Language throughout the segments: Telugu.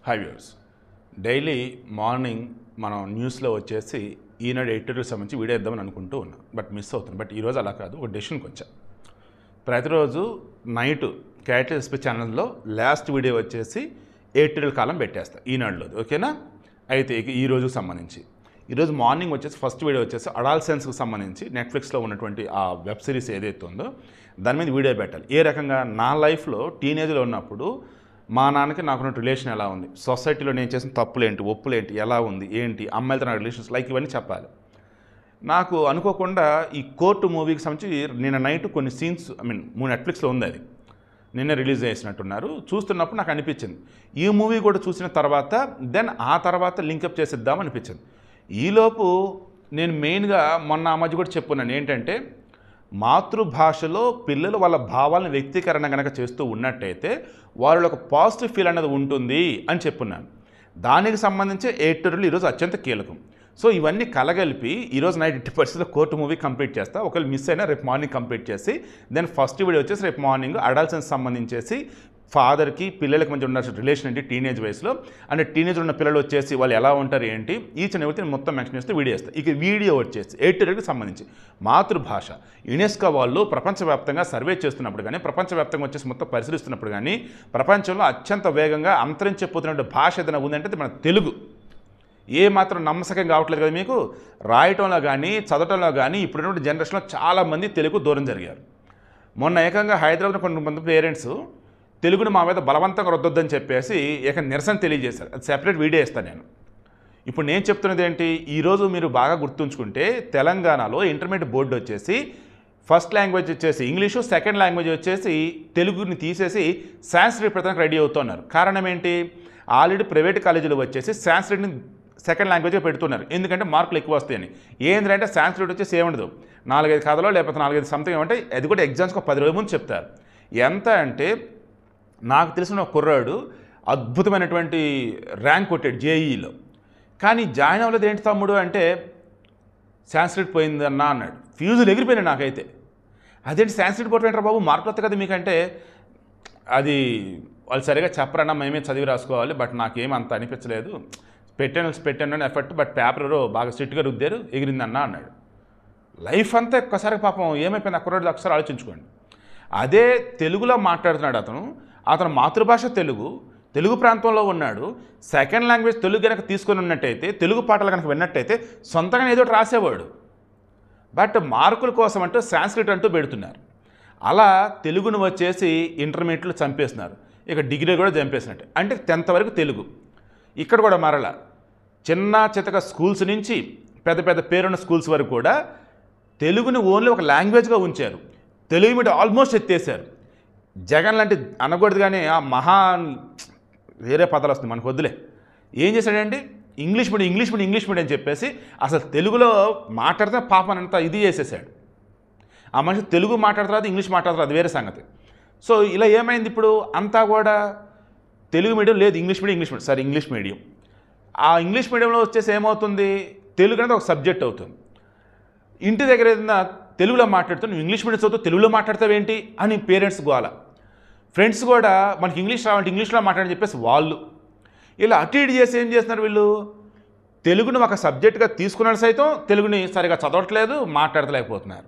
హై వ్యూవర్స్, డైలీ మార్నింగ్ మనం న్యూస్లో వచ్చేసి ఈనాడు ఎడిటర్కి సంబంధించి వీడియో ఇద్దామని అనుకుంటూ ఉన్నాం. బట్ మిస్ అవుతుంది. బట్ ఈరోజు అలా కాదు, ఒక డెసిషన్కి వచ్చా. ప్రతిరోజు నైట్ క్యారెక్టర్ ఎస్పీ ఛానల్లో లాస్ట్ వీడియో వచ్చేసి ఎడిటోరియల్ కాలం పెట్టేస్తా ఈనాడులో. ఓకేనా? అయితే ఇక ఈ రోజుకు సంబంధించి ఈరోజు మార్నింగ్ వచ్చేసి ఫస్ట్ వీడియో వచ్చేసి అడాల్సెన్స్కి సంబంధించి నెట్ఫ్లిక్స్లో ఉన్నటువంటి ఆ వెబ్ సిరీస్ ఏదైతే ఉందో దాని మీద వీడియో పెట్టాలి. ఏ రకంగా నా లైఫ్లో టీనేజ్లో ఉన్నప్పుడు మా నాన్నకి నాకున్న రిలేషన్ ఎలా ఉంది, సొసైటీలో నేను చేసిన తప్పులేంటి, ఒప్పులేంటి, ఎలా ఉంది, ఏంటి, అమ్మాయిలతో నా రిలేషన్స్ లైక్ ఇవన్నీ చెప్పాలి. నాకు అనుకోకుండా ఈ కోర్టు మూవీకి సంబంధించి నిన్న నైట్ కొన్ని సీన్స్ నెట్ఫ్లిక్స్లో ఉంది, అది నిన్న రిలీజ్ చేసినట్టున్నారు. చూస్తున్నప్పుడు నాకు అనిపించింది ఈ మూవీ కూడా చూసిన తర్వాత ఆ తర్వాత లింకప్ చేసిద్దాం అనిపించింది. ఈలోపు నేను మెయిన్గా మొన్న ఆ మధ్య కూడా చెప్పున్నాను ఏంటంటే, మాతృభాషలో పిల్లలు వాళ్ళ భావాలను వ్యక్తీకరణ కనుక చేస్తూ ఉన్నట్టయితే వాళ్ళలో ఒక పాజిటివ్ ఫీల్ అనేది ఉంటుంది అని చెప్పున్నాను. దానికి సంబంధించి ఎడిటోరియల్ ఈరోజు అత్యంత కీలకం. సో ఇవన్నీ కలగలిపి ఈరోజు నైట్ 80% కోర్టు మూవీ కంప్లీట్ చేస్తా. ఒకవేళ మిస్ అయినా రేపు మార్నింగ్ కంప్లీట్ చేసి ఫస్ట్ వీడియో వచ్చేసి రేపు మార్నింగ్ అడల్ట్స్కి సంబంధించేసి ఫాదర్కి పిల్లలకి మధ్య ఉన్న రిలేషన్ ఏంటి టీనేజ్ వయసులో, అంటే టీనేజ్ ఉన్న పిల్లలు వచ్చేసి వాళ్ళు ఎలా ఉంటారు ఏంటి, ఈచ్ అండ్ ఎవ్రీథింగ్ మొత్తం మెన్షన్ చేస్తే వీడియో వేస్తాను. ఇక వీడియో వచ్చేసి ఎడిటోరియల్కి సంబంధించి మాతృభాష యునెస్కో వాళ్ళు ప్రపంచవ్యాప్తంగా సర్వే చేస్తున్నప్పుడు కానీ, ప్రపంచవ్యాప్తంగా వచ్చేసి మొత్తం పరిశీలిస్తున్నప్పుడు కానీ, ప్రపంచంలో అత్యంత వేగంగా అంతరించిపోతున్న భాష ఏదైనా ఉందంటే అది మన తెలుగు. ఏ మాత్రం నమ్మసకం కావట్లేదు కదా మీకు. రాయటంలో కానీ చదవటంలో కానీ ఇప్పుడున్నటువంటి జనరేషన్లో చాలామంది తెలుగు దూరం జరిగారు. మొన్న ఏకంగా హైదరాబాద్లో కొంతమంది పేరెంట్స్ తెలుగును మా మీద బలవంతంగా రుద్దొద్దని చెప్పేసి నిరసన తెలియజేశారు. అది సెపరేట్ వీడియో ఇస్తాను నేను. ఇప్పుడు నేను చెప్తున్నది ఏంటి, ఈరోజు మీరు బాగా గుర్తుంచుకుంటే తెలంగాణలో ఇంటర్మీడియట్ బోర్డు వచ్చేసి ఫస్ట్ లాంగ్వేజ్ వచ్చేసి ఇంగ్లీషు, సెకండ్ లాంగ్వేజ్ వచ్చేసి తెలుగుని తీసేసి సాంస్క్రిట్ ప్రధానికి రెడీ అవుతున్నారు. కారణం ఏంటి, ఆల్రెడీ ప్రైవేట్ కాలేజీలో వచ్చేసి సాంస్క్రిట్ని సెకండ్ లాంగ్వేజ్గా పెడుతున్నారు. ఎందుకంటే మార్కులు ఎక్కువ వస్తాయని. ఏంటంటే సాంస్క్రిట్ వచ్చేసి ఏముండదు, 4-5 కథలో లేకపోతే 4-5 సంథింగ్ ఏమంటే అది కూడా ఎగ్జామ్స్కి 10 రోజుల ముందు చెప్తారు. ఎంత అంటే నాకు తెలిసిన ఒక కుర్రాడు అద్భుతమైనటువంటి ర్యాంక్ కొట్టాడు జేఈలో. కానీ జాయిన్ అవ్వలేదు ఏంటి తమ్ముడు అంటే సాంస్క్రిట్ పోయిందన్నా అన్నాడు. ఫ్యూజులు ఎగిరిపోయినాయి నాకైతే. అదేంటి సాంస్క్రిట్ పోవటం బాబు, మార్కులు వస్తాయి కదా మీకంటే. అది వాళ్ళు సరిగా చెప్పరన్నా, మేమే చదివి రాసుకోవాలి. బట్ నాకేం అంత అనిపించలేదు, పెట్టాను అని ఎఫర్ట్, బట్ పేపర్ బాగా స్ట్రిక్ట్గా రుద్దారు, ఎగిరిందన్నా అన్నాడు. లైఫ్ అంతా ఒక్కసారి పాపం ఏమైపోయింది ఆ కుర్రాడు ఒకసారి ఆలోచించుకోండి. అదే తెలుగులో మాట్లాడుతున్నాడు అతను మాతృభాష తెలుగు ప్రాంతంలో ఉన్నాడు. సెకండ్ లాంగ్వేజ్ తెలుగు కనుక తీసుకొని ఉన్నట్టయితే, తెలుగు పాటలు కనుక విన్నట్టయితే సొంతంగా ఏదో రాసేవాడు. బట్ మార్కుల కోసం అంటూ సాంస్క్రిట్ అంటూ పెడుతున్నారు. అలా తెలుగును వచ్చేసి ఇంటర్మీడియట్లో చంపేస్తున్నారు. ఇక డిగ్రీ కూడా చంపేసినట్టు. అంటే 10th వరకు తెలుగు. ఇక్కడ కూడా మరలా చిన్న చితక స్కూల్స్ నుంచి పెద్ద పెద్ద పేరున్న స్కూల్స్ వరకు కూడా తెలుగుని ఓన్లీ ఒక లాంగ్వేజ్గా ఉంచారు. తెలుగు మీడియం ఆల్మోస్ట్ ఎత్తేసారు. జగన్ లాంటి అనకూడదు కానీ ఆ వేరే పదాలు వస్తుంది మనకు వద్దులే. ఏం చేశాడండి, ఇంగ్లీష్ మీడియం అని చెప్పేసి అసలు తెలుగులో మాట్లాడితే పాపనంతా ఇది చేసేసాడు. ఆ మనిషి తెలుగు మాట్లాడుతున్నారు, ఇంగ్లీష్ మాట్లాడుతున్నారు, అది వేరే సంగతి. సో ఇలా ఏమైంది ఇప్పుడు, అంతా కూడా తెలుగు మీడియం లేదు, ఇంగ్లీష్ మీడియం. ఆ ఇంగ్లీష్ మీడియంలో వచ్చేసి ఏమవుతుంది, తెలుగు అనేది ఒక సబ్జెక్ట్ అవుతుంది. ఇంటి దగ్గర ఏదైనా తెలుగులో మాట్లాడుతూ నువ్వు ఇంగ్లీష్ మీడియం చదువుతూ తెలుగులో మాట్లాడతావేంటి అని పేరెంట్స్ గోల. ఫ్రెండ్స్ కూడా మనకి ఇంగ్లీష్ రావాలంటే ఇంగ్లీష్లో మాట్లాడని చెప్పేసి వాళ్ళు ఇలా అటు ఇటు చేసి ఏం చేస్తున్నారు, వీళ్ళు తెలుగును ఒక సబ్జెక్ట్గా తీసుకున్నాడు సైతం తెలుగుని సరిగా చదవట్లేదు, మాట్లాడలేకపోతున్నారు.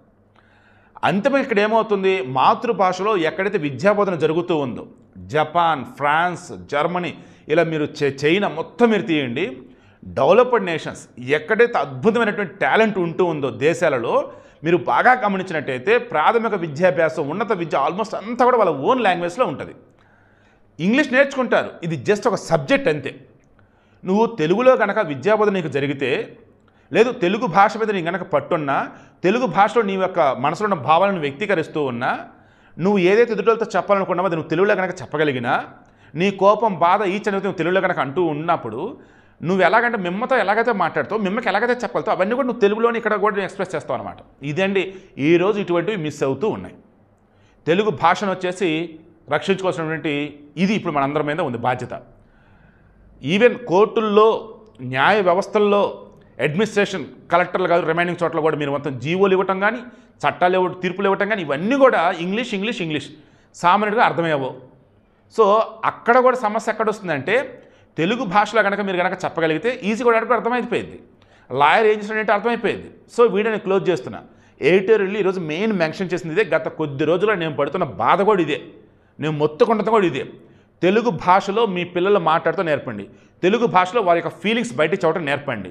అంతిమంగా ఇక్కడ ఏమవుతుంది, మాతృభాషలో ఎక్కడైతే విద్యాబోధన జరుగుతూ ఉందో జపాన్, ఫ్రాన్స్, జర్మనీ, ఇలా మీరు చైనా మొత్తం మీరు తీయండి, డెవలప్డ్ నేషన్స్ ఎక్కడైతే అద్భుతమైనటువంటి టాలెంట్ ఉంటూ ఉందో దేశాలలో మీరు బాగా గమనించినట్టయితే ప్రాథమిక విద్యాభ్యాసం, ఉన్నత విద్య ఆల్మోస్ట్ అంతా కూడా వాళ్ళ ఓన్ లాంగ్వేజ్లో ఉంటుంది. ఇంగ్లీష్ నేర్చుకుంటారు, ఇది జస్ట్ ఒక సబ్జెక్ట్ అంతే. నువ్వు తెలుగులో కనుక విద్యాబోధన నీకు జరిగితే, లేదు తెలుగు భాష మీద నీ కనుక పట్టున్నా, తెలుగు భాషలో నీ యొక్క మనసులో ఉన్న భావాలను వ్యక్తీకరిస్తూ ఉన్నా, నువ్వు ఏదైతే ఎదుటితో చెప్పాలనుకున్నావో అది నువ్వు తెలుగులో కనుక చెప్పగలిగినా, నీ కోపం, బాధ ఈచ్ అనేది నువ్వు తెలుగులో కనుక అంటూ ఉన్నప్పుడు, నువ్వు ఎలాగంటే మిమ్మతో ఎలాగైతే మాట్లాడుతావు, మిమ్మకి ఎలాగైతే చెప్పగలుగుతావు, అవన్నీ కూడా నువ్వు తెలుగులోని ఇక్కడ కూడా ఎక్స్ప్రెస్ చేస్తావు అనమాట. ఇదండి ఈరోజు ఇటువంటివి మిస్ అవుతూ ఉన్నాయి. తెలుగు భాషను వచ్చేసి రక్షించుకోవాల్సినటువంటి ఇది ఇప్పుడు మనందరి మీద ఉంది బాధ్యత. ఈవెన్ కోర్టుల్లో, న్యాయ వ్యవస్థల్లో, అడ్మినిస్ట్రేషన్, కలెక్టర్లు కాదు రిమైనింగ్ చోట్ల కూడా మీరు మొత్తం జీవోలు ఇవ్వటం కానీ, చట్టాలు తీర్పులు ఇవ్వటం కానీ ఇవన్నీ కూడా ఇంగ్లీష్ సామాన్యుడిగా అర్థమయ్యవు. సో అక్కడ కూడా సమస్య ఎక్కడ వస్తుందంటే, తెలుగు భాషలో కనుక మీరు కనుక చెప్పగలిగితే ఈజీ కూడా అర్థమైపోయింది. లాయర్ ఏం చేసినట్టు అర్థమైపోయింది. సో వీడియోని క్లోజ్ చేస్తున్నా. ఎడిటోరియల్ ఈరోజు మెయిన్ మెన్షన్ చేసింది ఇదే. గత కొద్ది రోజుల్లో నేను పడుతున్న బాధ కూడా ఇదే, నేను మొత్తుకుంటున్న కూడా ఇదే. తెలుగు భాషలో మీ పిల్లలు మాట్లాడుతూ నేర్పండి. తెలుగు భాషలో వారి యొక్క ఫీలింగ్స్ బయట చూడటం నేర్పండి.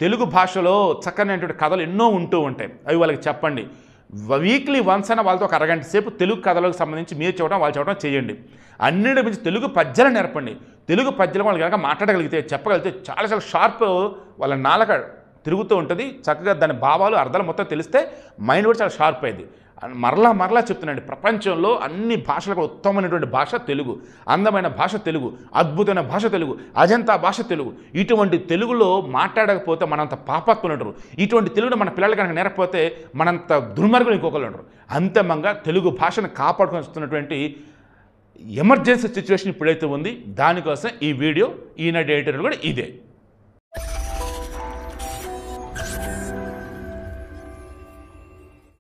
తెలుగు భాషలో చక్కనైనటువంటి కథలు ఎన్నో ఉంటూ ఉంటాయి, అవి వాళ్ళకి చెప్పండి. వీక్లీ వన్స్ అయినా వాళ్ళతో ఒక అరగంట సేపు తెలుగు కథలకు సంబంధించి మీరు చూడటం వాళ్ళు చూడటం చేయండి. అన్నిటి మించి తెలుగు పద్యాలు నేర్పండి. తెలుగు పద్యాలు వాళ్ళు కనుక మాట్లాడగలిగితే చెప్పగలిగితే చాలా చాలా షార్ప్ వాళ్ళ నాలుక తిరుగుతూ ఉంటుంది. చక్కగా దాని భావాలు అర్థాలు మొత్తం తెలిస్తే మైండ్ కూడా చాలా షార్ప్ అయింది. మరలా చెప్తున్నాండి, ప్రపంచంలో అన్ని భాషలకు ఉత్తమమైనటువంటి భాష తెలుగు, అందమైన భాష తెలుగు, అద్భుతమైన భాష తెలుగు, అజంతా భాష తెలుగు. ఇటువంటి తెలుగులో మాట్లాడకపోతే మనంత పాపాత్ములు ఉంటారు. ఇటువంటి తెలుగును మన పిల్లలు కనుక నేర్పకపోతే మనంత దుర్మార్గులు ఇంకొకరు ఉంటారు. అంతిమంగా తెలుగు భాషను కాపాడుకొని వస్తున్నటువంటి ఎమర్జెన్సీ సిచ్యువేషన్ ఇప్పుడైతే ఉంది, దానికోసం ఈ వీడియో ఈనాడు ఎడిటోరియల్ కూడా ఇదే.